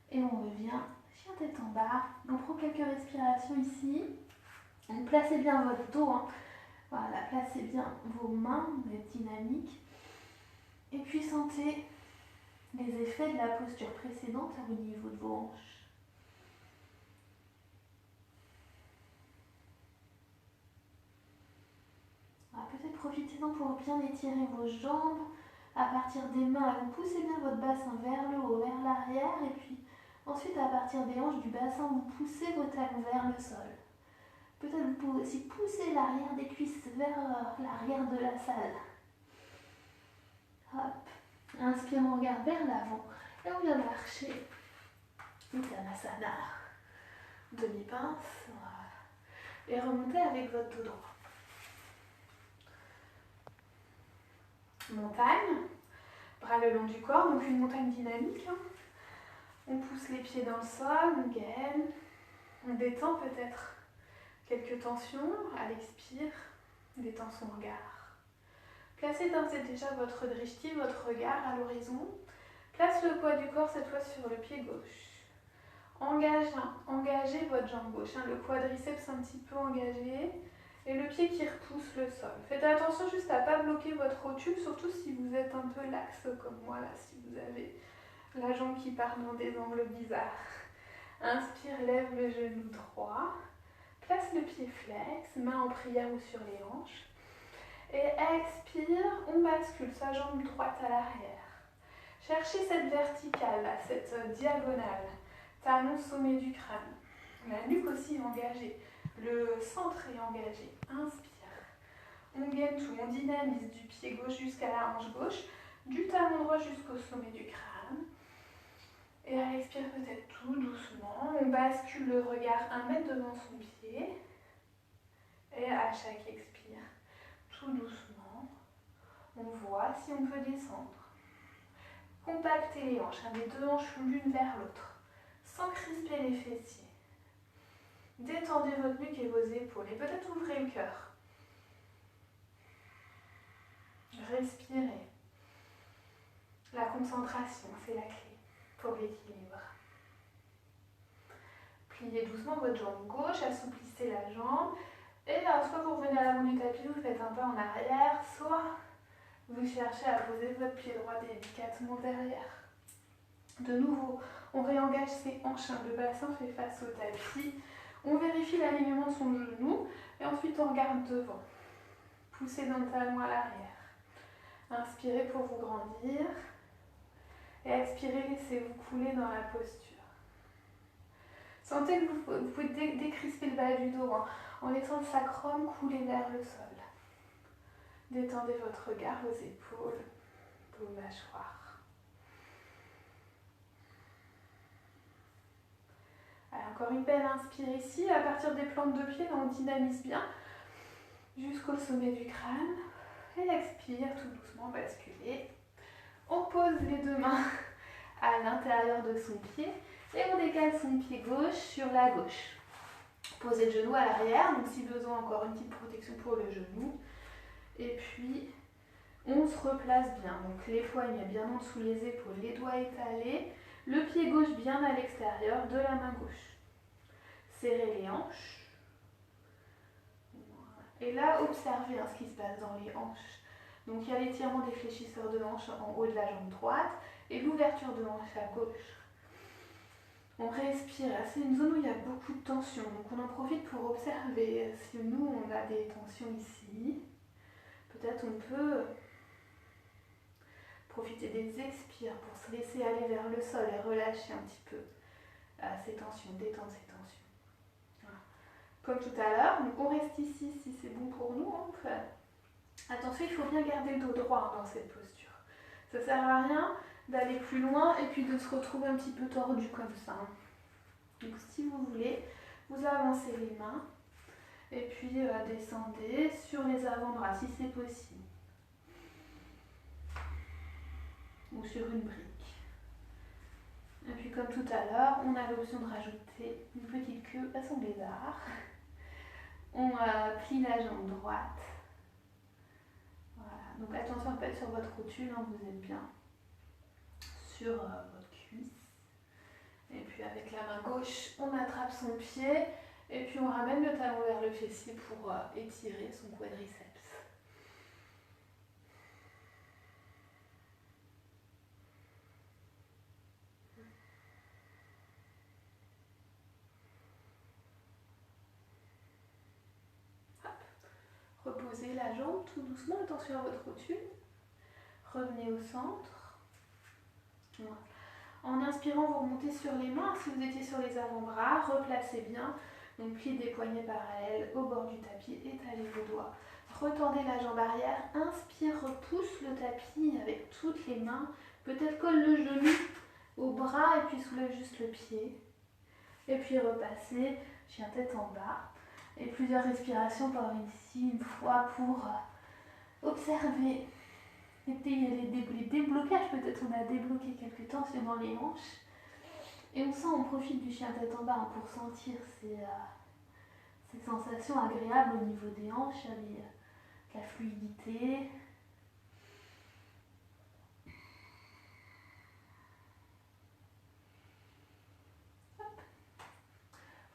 et on revient chien tête en bas. On prend quelques respirations ici. Donc, placez bien votre dos, hein. Voilà, placez bien vos mains, vous êtes dynamique. Et puis sentez les effets de la posture précédente au niveau de vos hanches. Peut-être profitez-en pour bien étirer vos jambes. À partir des mains, vous poussez bien votre bassin vers le haut, vers l'arrière. Et puis ensuite, à partir des hanches du bassin, vous poussez vos talons vers le sol. Peut-être vous pouvez aussi pousser l'arrière des cuisses vers l'arrière de la salle. Hop. Inspire, on regarde vers l'avant. Et on vient marcher. Uttanasana. Demi-pince. Voilà. Et remontez avec votre dos droit. Montagne. Bras le long du corps. Donc une montagne dynamique. Hein. On pousse les pieds dans le sol. On gaine. On détend peut-être quelques tensions à l'expire, détend son regard. Placez d'ores et déjà votre drishti, votre regard à l'horizon. Place le poids du corps cette fois sur le pied gauche. Engagez votre jambe gauche, hein, le quadriceps un petit peu engagé et le pied qui repousse le sol. Faites attention juste à ne pas bloquer votre rotule, surtout si vous êtes un peu laxe comme moi, là, si vous avez la jambe qui part dans des angles bizarres. Inspire, lève le genou droit. Place le pied flex, main en prière ou sur les hanches. Et expire, on bascule sa jambe droite à l'arrière. Cherchez cette verticale, cette diagonale. Talon sommet du crâne. La nuque aussi engagée. Le centre est engagé. Inspire. On gaine tout. On dynamise du pied gauche jusqu'à la hanche gauche, du talon droit jusqu'au sommet du crâne. Et à l'expire, peut-être tout doucement. On bascule le regard 1 mètre devant son pied. Et à chaque expire, tout doucement, on voit si on peut descendre. Compactez les hanches, les deux hanches l'une vers l'autre, sans crisper les fessiers. Détendez votre nuque et vos épaules et peut-être ouvrez le cœur. Respirez. La concentration, c'est la clé pour l'équilibre. Pliez doucement votre jambe gauche, assouplissez la jambe. Et là, soit vous revenez à l'avant du tapis, vous faites un pas en arrière, soit vous cherchez à poser votre pied droit délicatement derrière. De nouveau, on réengage ses hanches, le bassin fait face au tapis. On vérifie l'alignement de son genou et ensuite on regarde devant. Poussez dans le talon à l'arrière. Inspirez pour vous grandir et expirez, laissez-vous couler dans la posture. Sentez que vous pouvez décrisper le bas du dos en laissant le sacrum couler vers le sol. Détendez votre regard, vos épaules, vos mâchoires. Alors, encore une belle inspire ici. À partir des plantes de pied, on dynamise bien jusqu'au sommet du crâne. Et expire, tout doucement, basculer. On pose les deux mains à l'intérieur de son pied et on décale son pied gauche sur la gauche. Posez le genou à l'arrière, donc si besoin, encore une petite protection pour le genou. Et puis, on se replace bien. Donc les poignets bien en dessous les épaules, les doigts étalés, le pied gauche bien à l'extérieur de la main gauche. Serrez les hanches. Et là, observez ce qui se passe dans les hanches. Donc il y a l'étirement des fléchisseurs de hanches en haut de la jambe droite et l'ouverture de hanche à gauche. On respire. C'est une zone où il y a beaucoup de tension. Donc on en profite pour observer. Si nous, on a des tensions ici, peut-être on peut profiter des expires pour se laisser aller vers le sol et relâcher un petit peu ces tensions, détendre ces tensions. Voilà. Comme tout à l'heure, on reste ici si c'est bon pour nous. Attention, il faut bien garder le dos droit dans cette posture. Ça ne sert à rien d'aller plus loin et puis de se retrouver un petit peu tordu comme ça. Donc si vous voulez, vous avancez les mains et puis descendez sur les avant-bras si c'est possible. Ou sur une brique. Et puis comme tout à l'heure, on a l'option de rajouter une petite queue à son lézard. On plie la jambe droite. Voilà. Donc attention à ne pas être sur votre rotule, vous êtes bien sur votre cuisse. Et puis avec la main gauche, on attrape son pied et puis on ramène le talon vers le fessier pour étirer son quadriceps. Reposez la jambe tout doucement, attention à votre rotule. Revenez au centre. Voilà. En inspirant, vous remontez sur les mains. Si vous étiez sur les avant-bras, replacez bien. Donc pliez des poignets parallèles au bord du tapis, étalez vos doigts. Retendez la jambe arrière. Inspire, repousse le tapis avec toutes les mains. Peut-être colle le genou au bras et puis soulève juste le pied. Et puis repassez, chien tête en bas. Et plusieurs respirations par ici, une fois pour observer les déblocages. Peut-être on a débloqué quelques tensions dans les hanches. Et on profite du chien tête en bas pour sentir ces sensations agréables au niveau des hanches, avec la fluidité.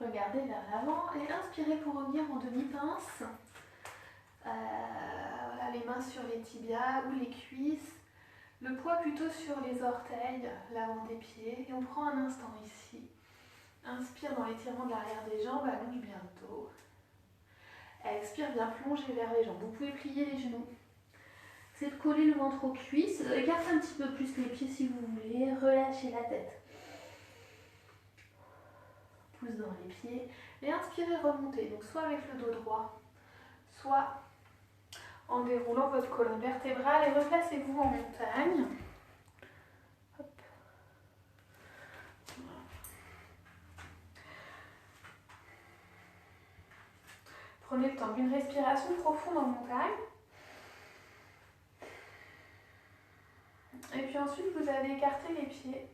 Regardez vers l'avant et inspirez pour revenir en demi-pince. Voilà, les mains sur les tibias ou les cuisses. Le poids plutôt sur les orteils, l'avant des pieds. Et on prend un instant ici. Inspire dans l'étirement de l'arrière des jambes, allonge bien le dos. Expire, bien plonger vers les jambes. Vous pouvez plier les genoux. C'est de coller le ventre aux cuisses. Écartez un petit peu plus les pieds si vous voulez. Relâchez la tête. pouce dans les pieds. Et inspirez, remontez. Donc soit avec le dos droit, soit en déroulant votre colonne vertébrale. Et replacez-vous en montagne. Hop. Prenez le temps d'une respiration profonde en montagne. Et puis ensuite, vous allez écarter les pieds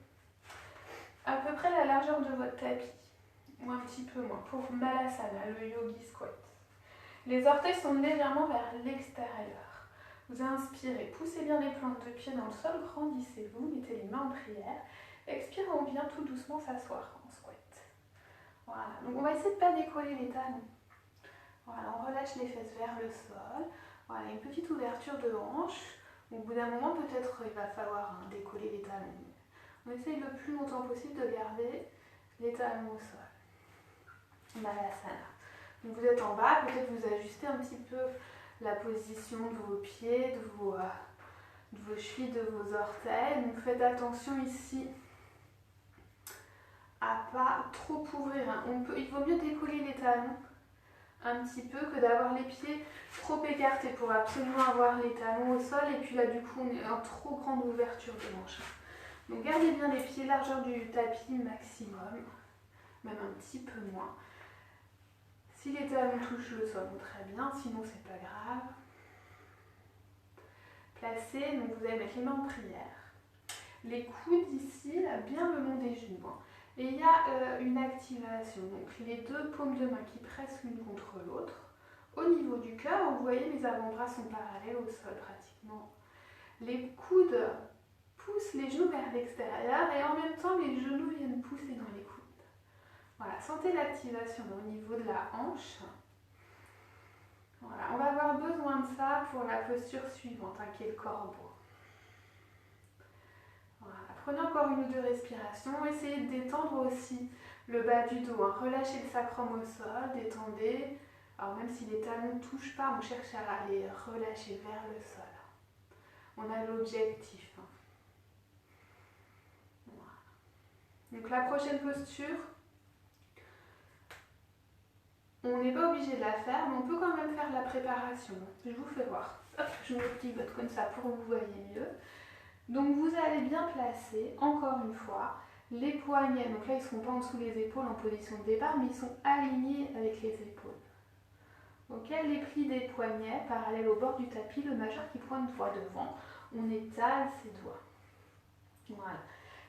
à peu près la largeur de votre tapis, ou un petit peu moins, pour Malasana, le Yogi Squat. Les orteils sont légèrement vers l'extérieur. Vous inspirez, poussez bien les plantes de pied dans le sol, grandissez-vous, mettez les mains en prière. Expirez, on vient tout doucement s'asseoir en squat. Voilà, donc on va essayer de ne pas décoller les talons. Voilà, on relâche les fesses vers le sol. Voilà, une petite ouverture de hanche. Au bout d'un moment, peut-être il va falloir décoller les talons. On essaye le plus longtemps possible de garder les talons au sol. Malasana. Donc vous êtes en bas, peut-être vous ajustez un petit peu la position de vos pieds, de vos chevilles, de vos orteils. Donc faites attention ici à pas trop ouvrir. Il vaut mieux décoller les talons un petit peu que d'avoir les pieds trop écartés pour absolument avoir les talons au sol. Et puis là du coup on est en trop grande ouverture de manche. Donc gardez bien les pieds largeur du tapis maximum, même un petit peu moins. Si les talons touchent le sol, très bien, sinon c'est pas grave. Placez, donc vous allez mettre les mains en prière. Les coudes ici, là, bien le long des genoux. Et il y a une activation, donc les deux paumes de main qui pressent l'une contre l'autre. Au niveau du cœur, vous voyez mes avant-bras sont parallèles au sol pratiquement. Les coudes poussent les genoux vers l'extérieur et en même temps les genoux viennent pousser dans les coudes. Voilà, sentez l'activation au niveau de la hanche. Voilà, on va avoir besoin de ça pour la posture suivante, qui est le corbeau. Voilà, prenez encore une ou deux respirations, essayez de détendre aussi le bas du dos, relâchez le sacrum au sol, détendez. Alors même si les talons ne touchent pas, on cherche à les relâcher vers le sol. On a l'objectif. Voilà. Donc la prochaine posture, on n'est pas obligé de la faire, mais on peut quand même faire la préparation. Je vous fais voir. Hop, je me pivote comme ça pour que vous voyez mieux. Donc vous allez bien placer, encore une fois, les poignets. Donc là, ils ne seront pas en dessous des épaules en position de départ, mais ils sont alignés avec les épaules. Ok, les plis des poignets parallèles au bord du tapis, le majeur qui pointe droit devant. On étale ses doigts. Voilà.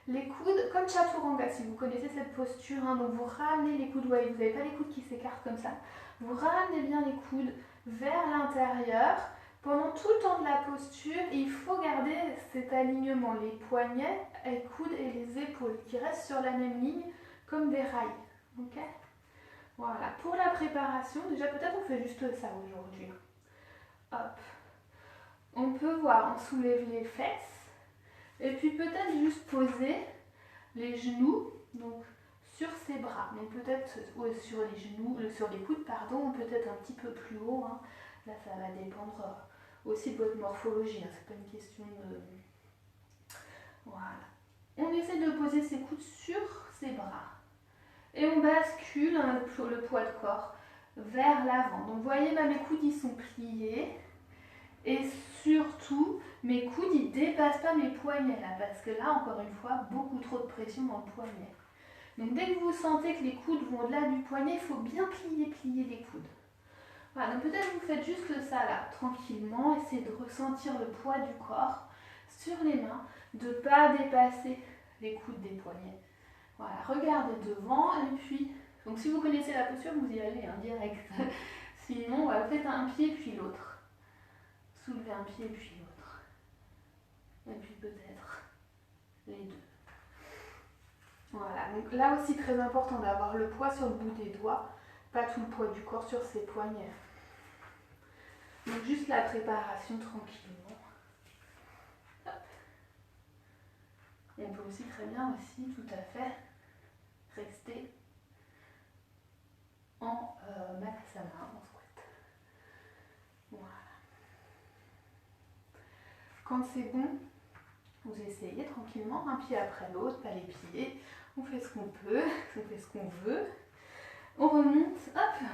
Les coudes, comme Chaturanga, si vous connaissez cette posture, donc vous ramenez les coudes, vous n'avez pas les coudes qui s'écartent comme ça. Vous ramenez bien les coudes vers l'intérieur. Pendant tout le temps de la posture, il faut garder cet alignement, les poignets, les coudes et les épaules qui restent sur la même ligne comme des rails. Ok ? Voilà, pour la préparation, déjà peut-être on fait juste ça aujourd'hui. Hop. On peut voir, on soulève les fesses. Et puis peut-être juste poser les genoux donc, sur ses bras. Mais peut-être sur les genoux, sur les coudes, pardon, peut-être un petit peu plus haut. Là, ça va dépendre aussi de votre morphologie. C'est pas une question de... Voilà. On essaie de poser ses coudes sur ses bras. Et on bascule le poids de corps vers l'avant. Donc vous voyez, là, mes coudes, ils sont pliés. Et surtout, mes coudes, ils ne dépassent pas mes poignets, là. Parce que là, encore une fois, beaucoup trop de pression dans le poignet. Donc dès que vous sentez que les coudes vont au-delà du poignet, il faut bien plier les coudes. Voilà, donc peut-être vous faites juste ça, là, tranquillement. Essayez de ressentir le poids du corps sur les mains, de ne pas dépasser les coudes des poignets. Voilà, regardez devant et puis, donc si vous connaissez la posture, vous y allez direct. Sinon, faites un pied puis l'autre. Soulevez un pied puis l'autre. Et puis peut-être les deux. Voilà, donc là aussi très important d'avoir le poids sur le bout des doigts, pas tout le poids du corps sur ses poignets. Donc juste la préparation tranquillement. Hop. On peut aussi très bien aussi, tout à fait, rester en Malasana, en squat. Voilà. Quand c'est bon, vous essayez tranquillement, un pied après l'autre, pas les pieds. On fait ce qu'on peut, on fait ce qu'on veut. On remonte, hop,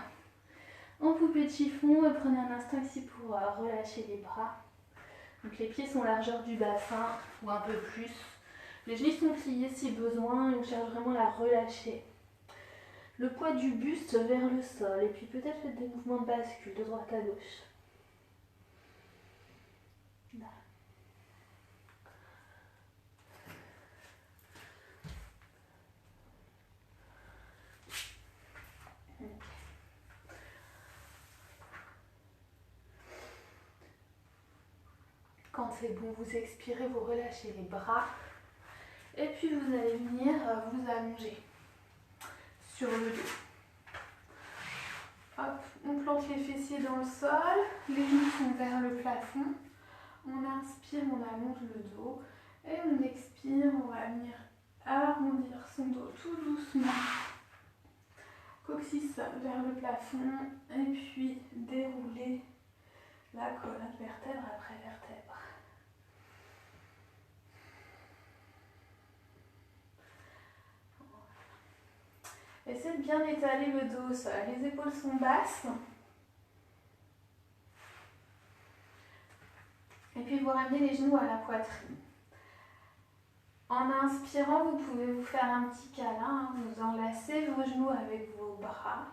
en poupée de chiffon. Et prenez un instant ici pour relâcher les bras. Donc les pieds sont largeur du bassin ou un peu plus. Les genoux sont pliés si besoin et on cherche vraiment à relâcher. Le poids du buste vers le sol et puis peut-être faites des mouvements de bascule de droite à gauche. Là. Quand c'est bon, vous expirez, vous relâchez les bras et puis vous allez venir vous allonger sur le dos. Hop, on plante les fessiers dans le sol, les genoux sont vers le plafond. On inspire, on allonge le dos et on expire, on va venir arrondir son dos tout doucement. Coccyx vers le plafond et puis dérouler la colonne vertèbre après vertèbre. Essayez de bien étaler le dos au sol. Les épaules sont basses. Et puis vous ramenez les genoux à la poitrine. En inspirant, vous pouvez vous faire un petit câlin. Vous enlacez vos genoux avec vos bras.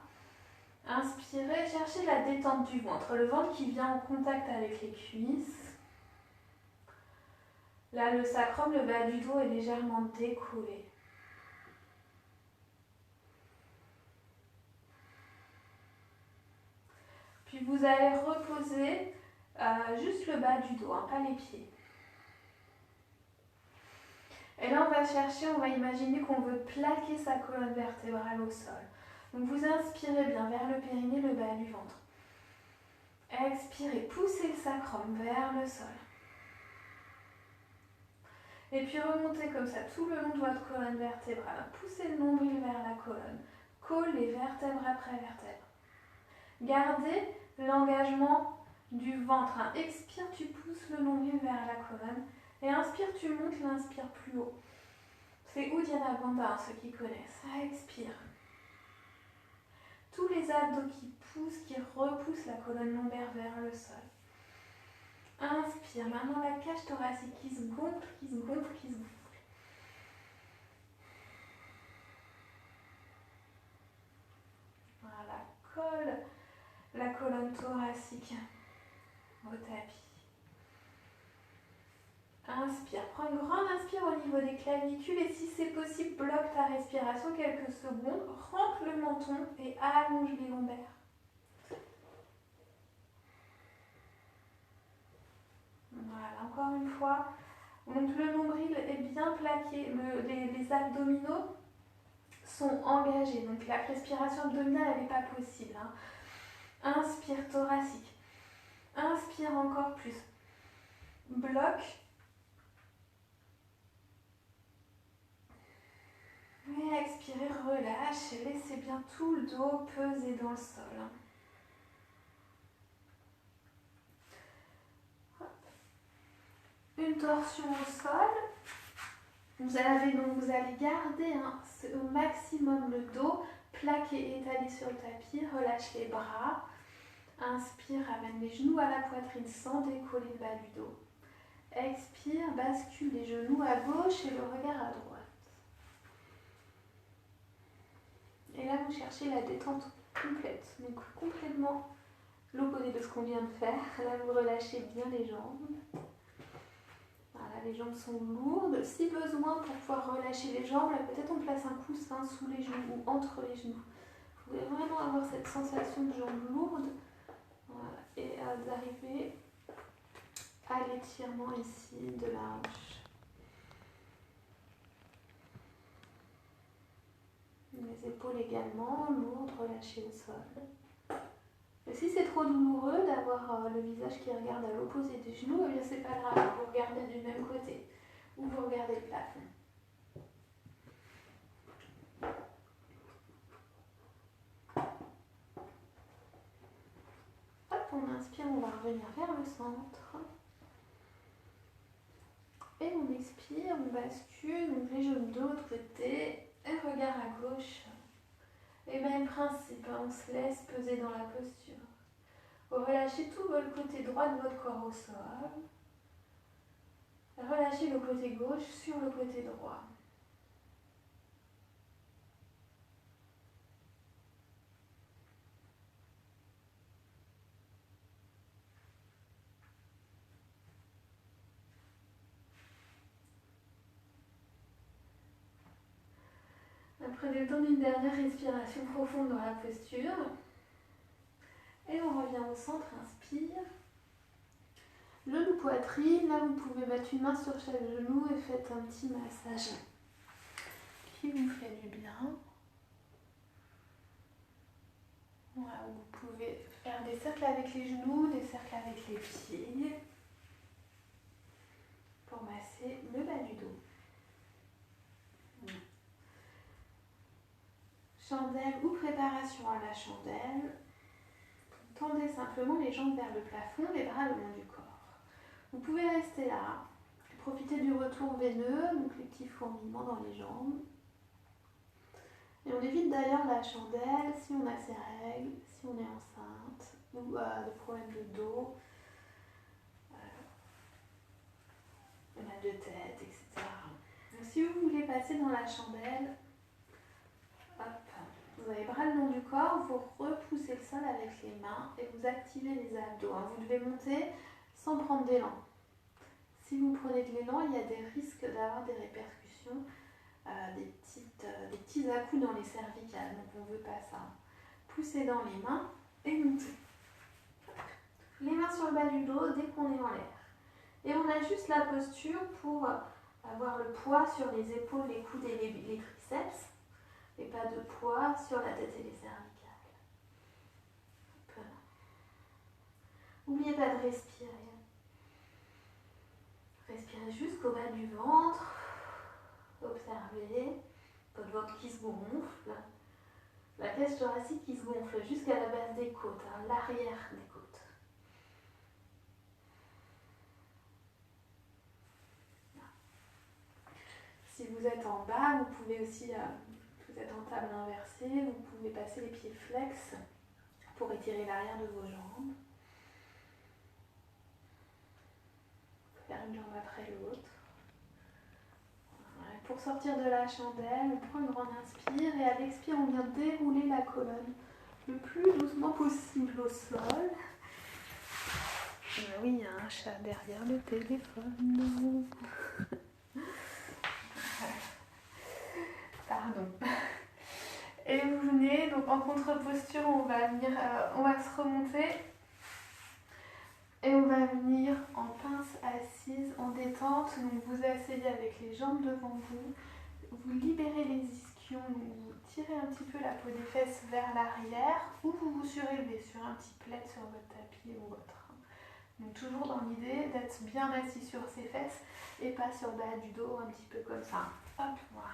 Inspirez, cherchez la détente du ventre. Le ventre qui vient en contact avec les cuisses. Là, le sacrum, le bas du dos est légèrement décollé. Puis vous allez reposer juste le bas du dos, hein, pas les pieds. Et là, on va chercher, on va imaginer qu'on veut plaquer sa colonne vertébrale au sol. Donc vous inspirez bien vers le périnée, le bas du ventre. Expirez, poussez le sacrum vers le sol. Et puis remontez comme ça tout le long de votre colonne vertébrale. Poussez le nombril vers la colonne. Colle les vertèbres après vertèbres. Gardez l'engagement du ventre. Expire, tu pousses le nombril vers la colonne. Et inspire, tu montes l'inspire plus haut. C'est Uddiyana Bandha, ceux qui connaissent. Expire. Tous les abdos qui poussent, qui repoussent la colonne lombaire vers le sol. Inspire. Maintenant la cage thoracique qui se gonfle, qui se gonfle, qui se gonfle. Voilà, colle la colonne thoracique au tapis. Inspire, prends une grande inspire au niveau des clavicules et si c'est possible, bloque ta respiration quelques secondes, rentre le menton et allonge les lombaires. Voilà, encore une fois. Donc le nombril est bien plaqué, les abdominaux sont engagés, donc la respiration abdominale elle n'est pas possible. Hein. Inspire thoracique, inspire encore plus, bloque. Et expirez, relâche, laissez bien tout le dos peser dans le sol. Hop. Une torsion au sol. Vous allez garder au maximum le dos plaqué et étalé sur le tapis. Relâche les bras. Inspire, ramène les genoux à la poitrine sans décoller le bas du dos. Expire, bascule les genoux à gauche et le regard à droite. Et là, vous cherchez la détente complète, donc complètement l'opposé de ce qu'on vient de faire. Là, vous relâchez bien les jambes. Voilà, les jambes sont lourdes. Si besoin, pour pouvoir relâcher les jambes, là, peut-être on place un coussin sous les genoux ou entre les genoux. Vous pouvez vraiment avoir cette sensation de jambes lourdes. Voilà, et d'arriver à l'étirement ici de la hanche. Les épaules également, lourdes, relâchées au sol. Et si c'est trop douloureux d'avoir le visage qui regarde à l'opposé des genoux, eh bien c'est pas grave, vous regardez du même côté ou vous regardez le plafond. Hop, on inspire, on va revenir vers le centre. Et on expire, on bascule, donc les genoux de l'autre côté, et regard à gauche. Et même principe, hein, on se laisse peser dans la posture. Vous relâchez tout le côté droit de votre corps au sol. Relâchez le côté gauche sur le côté droit. Prenez le temps d'une dernière respiration profonde dans la posture. Et on revient au centre, inspire. Genou poitrine, là vous pouvez mettre une main sur chaque genou et faites un petit massage qui vous fait du bien. Voilà, vous pouvez faire des cercles avec les genoux, des cercles avec les pieds pour masser le bas du dos. Chandelle ou préparation à la chandelle. Tendez simplement les jambes vers le plafond, les bras le long du corps. Vous pouvez rester là, profiter du retour veineux, donc les petits fourmillements dans les jambes. Et on évite d'ailleurs la chandelle si on a ses règles, si on est enceinte, ou des problèmes de dos, des mal de tête, etc. Donc, si vous voulez passer dans la chandelle, hop, vous avez les bras le long du corps, vous repoussez le sol avec les mains et vous activez les abdos. Vous devez monter sans prendre d'élan. Si vous prenez de l'élan, il y a des risques d'avoir des répercussions, des petits à-coups dans les cervicales. Donc on ne veut pas ça. Poussez dans les mains et montez. Les mains sur le bas du dos dès qu'on est en l'air. Et on ajuste la posture pour avoir le poids sur les épaules, les coudes et les triceps. Et pas de poids sur la tête et les cervicales. Voilà. N'oubliez pas de respirer. Respirez jusqu'au bas du ventre. Observez votre ventre qui se gonfle. La cage thoracique qui se gonfle jusqu'à la base des côtes, l'arrière des côtes. Si vous êtes en bas, vous pouvez aussi... Vous êtes en table inversée, vous pouvez passer les pieds flex pour étirer l'arrière de vos jambes. Faire une jambe après l'autre. Voilà. Pour sortir de la chandelle, on prend une grande inspire et à l'expire, on vient dérouler la colonne le plus doucement possible au sol. Oui, il y a un chat derrière le téléphone. Pardon. Et vous venez, donc en contre-posture, on va se remonter et on va venir en pince assise, en détente. Donc vous asseyez avec les jambes devant vous, vous libérez les ischions, donc vous tirez un petit peu la peau des fesses vers l'arrière ou vous vous surélevez sur un petit plaid sur votre tapis ou autre. Donc toujours dans l'idée d'être bien assis sur ses fesses et pas sur le bas du dos, un petit peu comme ça. Hop, voilà.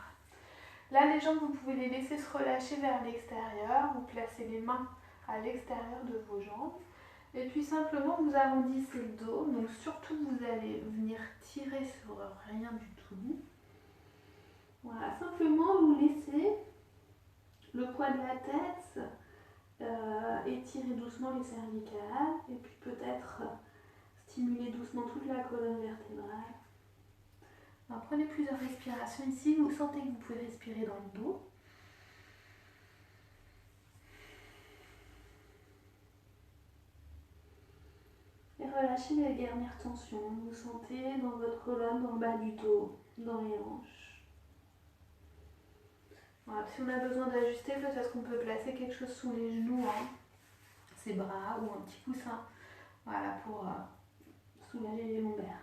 Là, les jambes, vous pouvez les laisser se relâcher vers l'extérieur. Vous placez les mains à l'extérieur de vos jambes. Et puis simplement, vous arrondissez le dos. Donc surtout, vous allez venir tirer sur rien du tout. Voilà, simplement, vous laissez le poids de la tête étirer doucement les cervicales. Et puis peut-être stimuler doucement toute la colonne vertébrale. Alors, prenez plusieurs respirations ici, vous sentez que vous pouvez respirer dans le dos. Et relâchez les dernières tensions. Vous sentez dans votre colonne, dans le bas du dos, dans les hanches. Voilà, si on a besoin d'ajuster, peut-être qu'on peut placer quelque chose sous les genoux, ses bras ou un petit coussin, voilà, pour soulager les lombaires.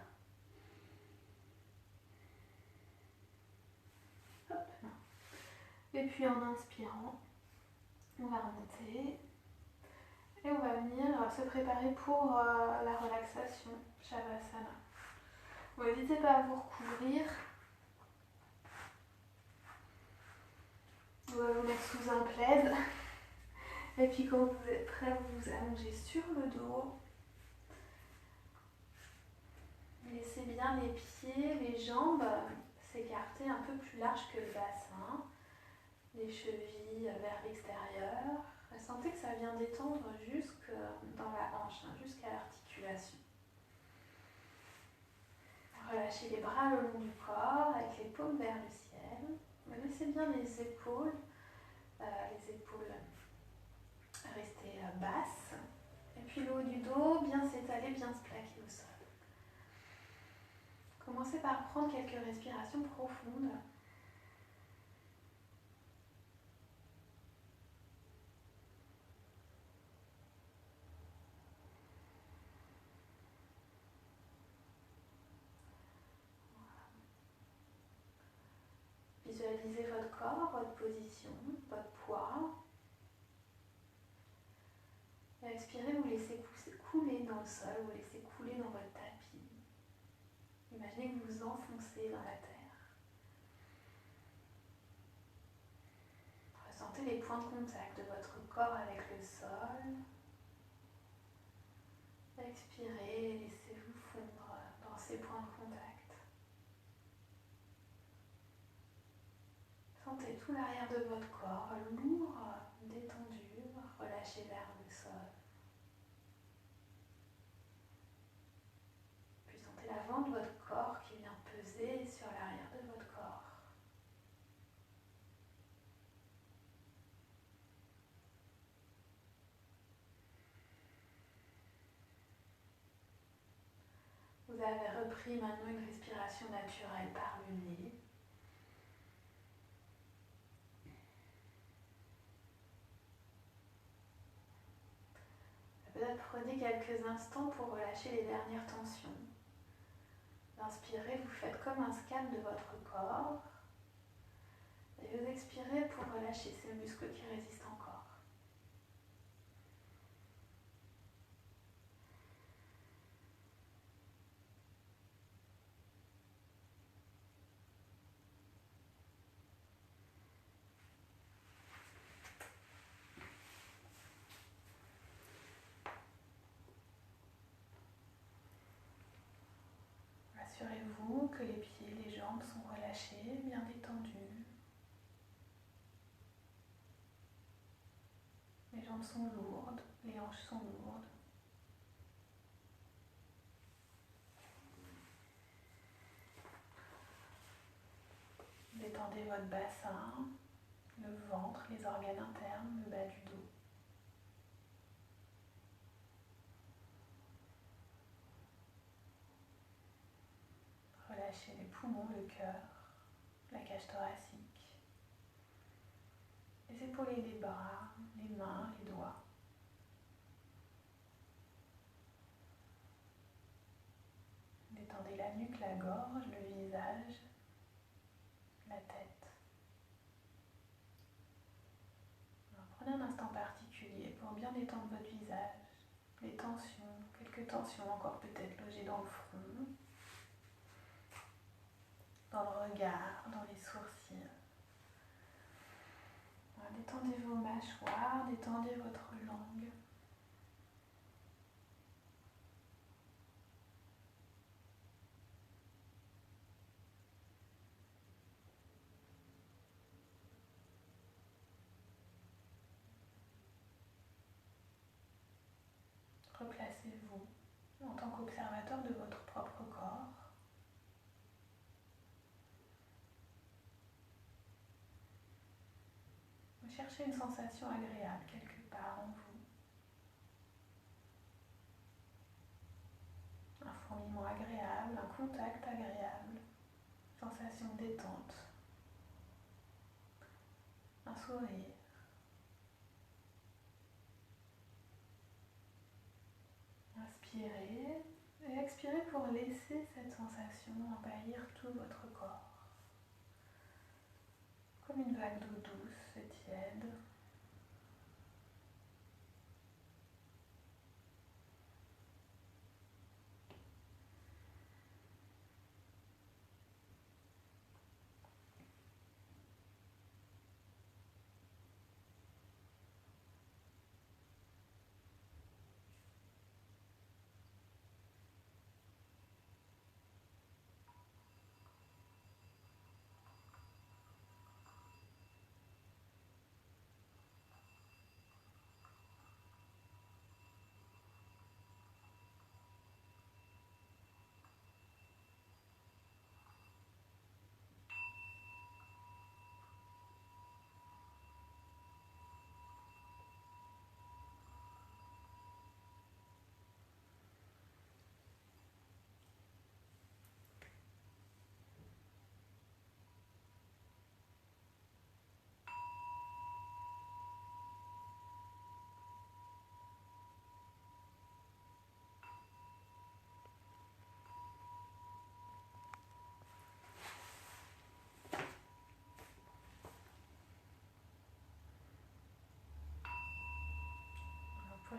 Et puis en inspirant, on va remonter et on va venir se préparer pour la relaxation, Shavasana. Bon, n'hésitez pas à vous recouvrir. On va vous mettre sous un plaid. Et puis quand vous êtes prêt, vous vous allongez sur le dos. Laissez bien les pieds, les jambes s'écarter un peu plus large que le bassin. les chevilles vers l'extérieur. Sentez que ça vient détendre jusque dans la hanche, jusqu'à l'articulation. Relâchez les bras le long du corps avec les paumes vers le ciel. Laissez bien les épaules rester basses. Et puis le haut du dos, bien s'étaler, bien se plaquer au sol. Commencez par prendre quelques respirations profondes. Visualisez votre corps, votre position, votre poids. Et expirez, vous laissez couler dans le sol, vous laissez couler dans votre tapis. Imaginez que vous vous enfoncez dans la terre. Ressentez les points de contact de votre corps avec le sol. Expirez, laissez-vous fondre dans ces points de contact. Sentez tout l'arrière de votre corps lourd, détendu, relâché vers le sol. Puis sentez l'avant de votre corps qui vient peser sur l'arrière de votre corps. Vous avez repris maintenant une respiration naturelle par le nez. Peut-être prenez quelques instants pour relâcher les dernières tensions. Inspirez, vous faites comme un scan de votre corps. Et vous expirez pour relâcher ces muscles qui résistent encore. Assurez-vous que les pieds, les jambes sont relâchés, bien détendus. Les jambes sont lourdes, les hanches sont lourdes. Détendez votre bassin, le ventre, les organes internes, le bas du dos. Relâchez les poumons, le cœur, la cage thoracique, les épaules et les bras, les mains, les doigts. Détendez la nuque, la gorge, le visage, la tête. Alors, prenez un instant particulier pour bien détendre votre visage, les tensions, quelques tensions encore peut-être logées dans le front, dans le regard, dans les sourcils. Alors, détendez vos mâchoires, détendez votre langue. Replacez-vous en tant qu'observateur de votre propre corps. Cherchez une sensation agréable quelque part en vous. Un fourmillement agréable, un contact agréable, sensation de détente, un sourire. Inspirez et expirez pour laisser cette sensation envahir tout votre corps. Comme une vague d'eau douce et tiède.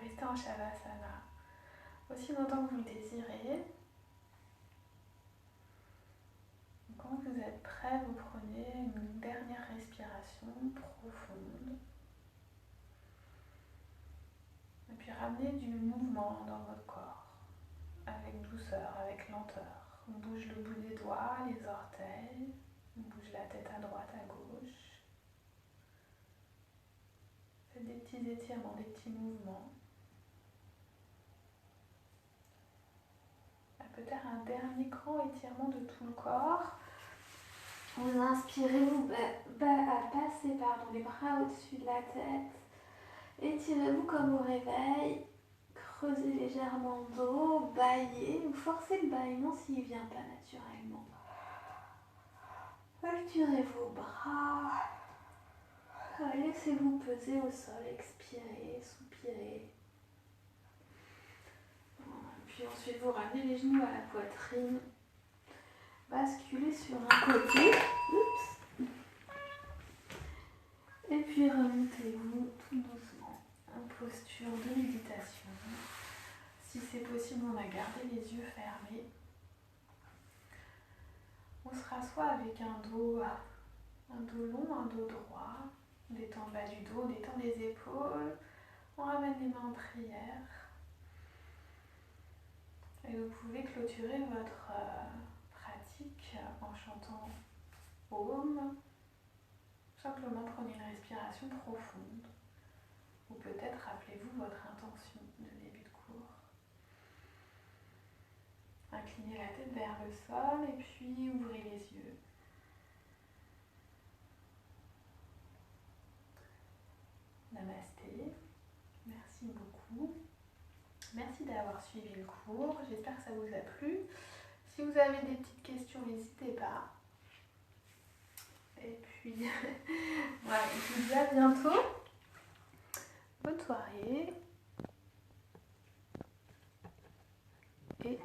rester en Shavasana aussi longtemps que vous le désirez. Quand vous êtes prêt, vous prenez une dernière respiration profonde. Et puis ramenez du mouvement dans votre corps, avec douceur, avec lenteur. On bouge le bout des doigts, les orteils, on bouge la tête à droite, à gauche. Faites des petits étirements, des petits mouvements. Peut-être un dernier grand étirement de tout le corps. Vous inspirez, vous passez les bras au-dessus de la tête. Étirez-vous comme au réveil. Creusez légèrement le dos, baillez. Vous forcez le bâillement s'il ne vient pas naturellement. Étirez vos bras. Laissez-vous peser au sol. Expirez, soupirez. Puis ensuite, vous ramenez les genoux à la poitrine. Basculez sur un côté. Oups. Et puis remontez-vous tout doucement en posture de méditation. Si c'est possible, on a gardé les yeux fermés. On se rassoit avec un dos long, un dos droit. On détend le bas du dos, on détend les épaules. On ramène les mains en prière. Et vous pouvez clôturer votre pratique en chantant Om. Simplement prenez une respiration profonde. Ou peut-être rappelez-vous votre intention de début de cours. Inclinez la tête vers le sol et puis ouvrez les yeux. Namasté. Merci beaucoup. Merci d'avoir suivi le cours. J'espère que ça vous a plu. Si vous avez des petites questions, n'hésitez pas. Et puis, voilà, je vous dis à bientôt. Bonne soirée. Et...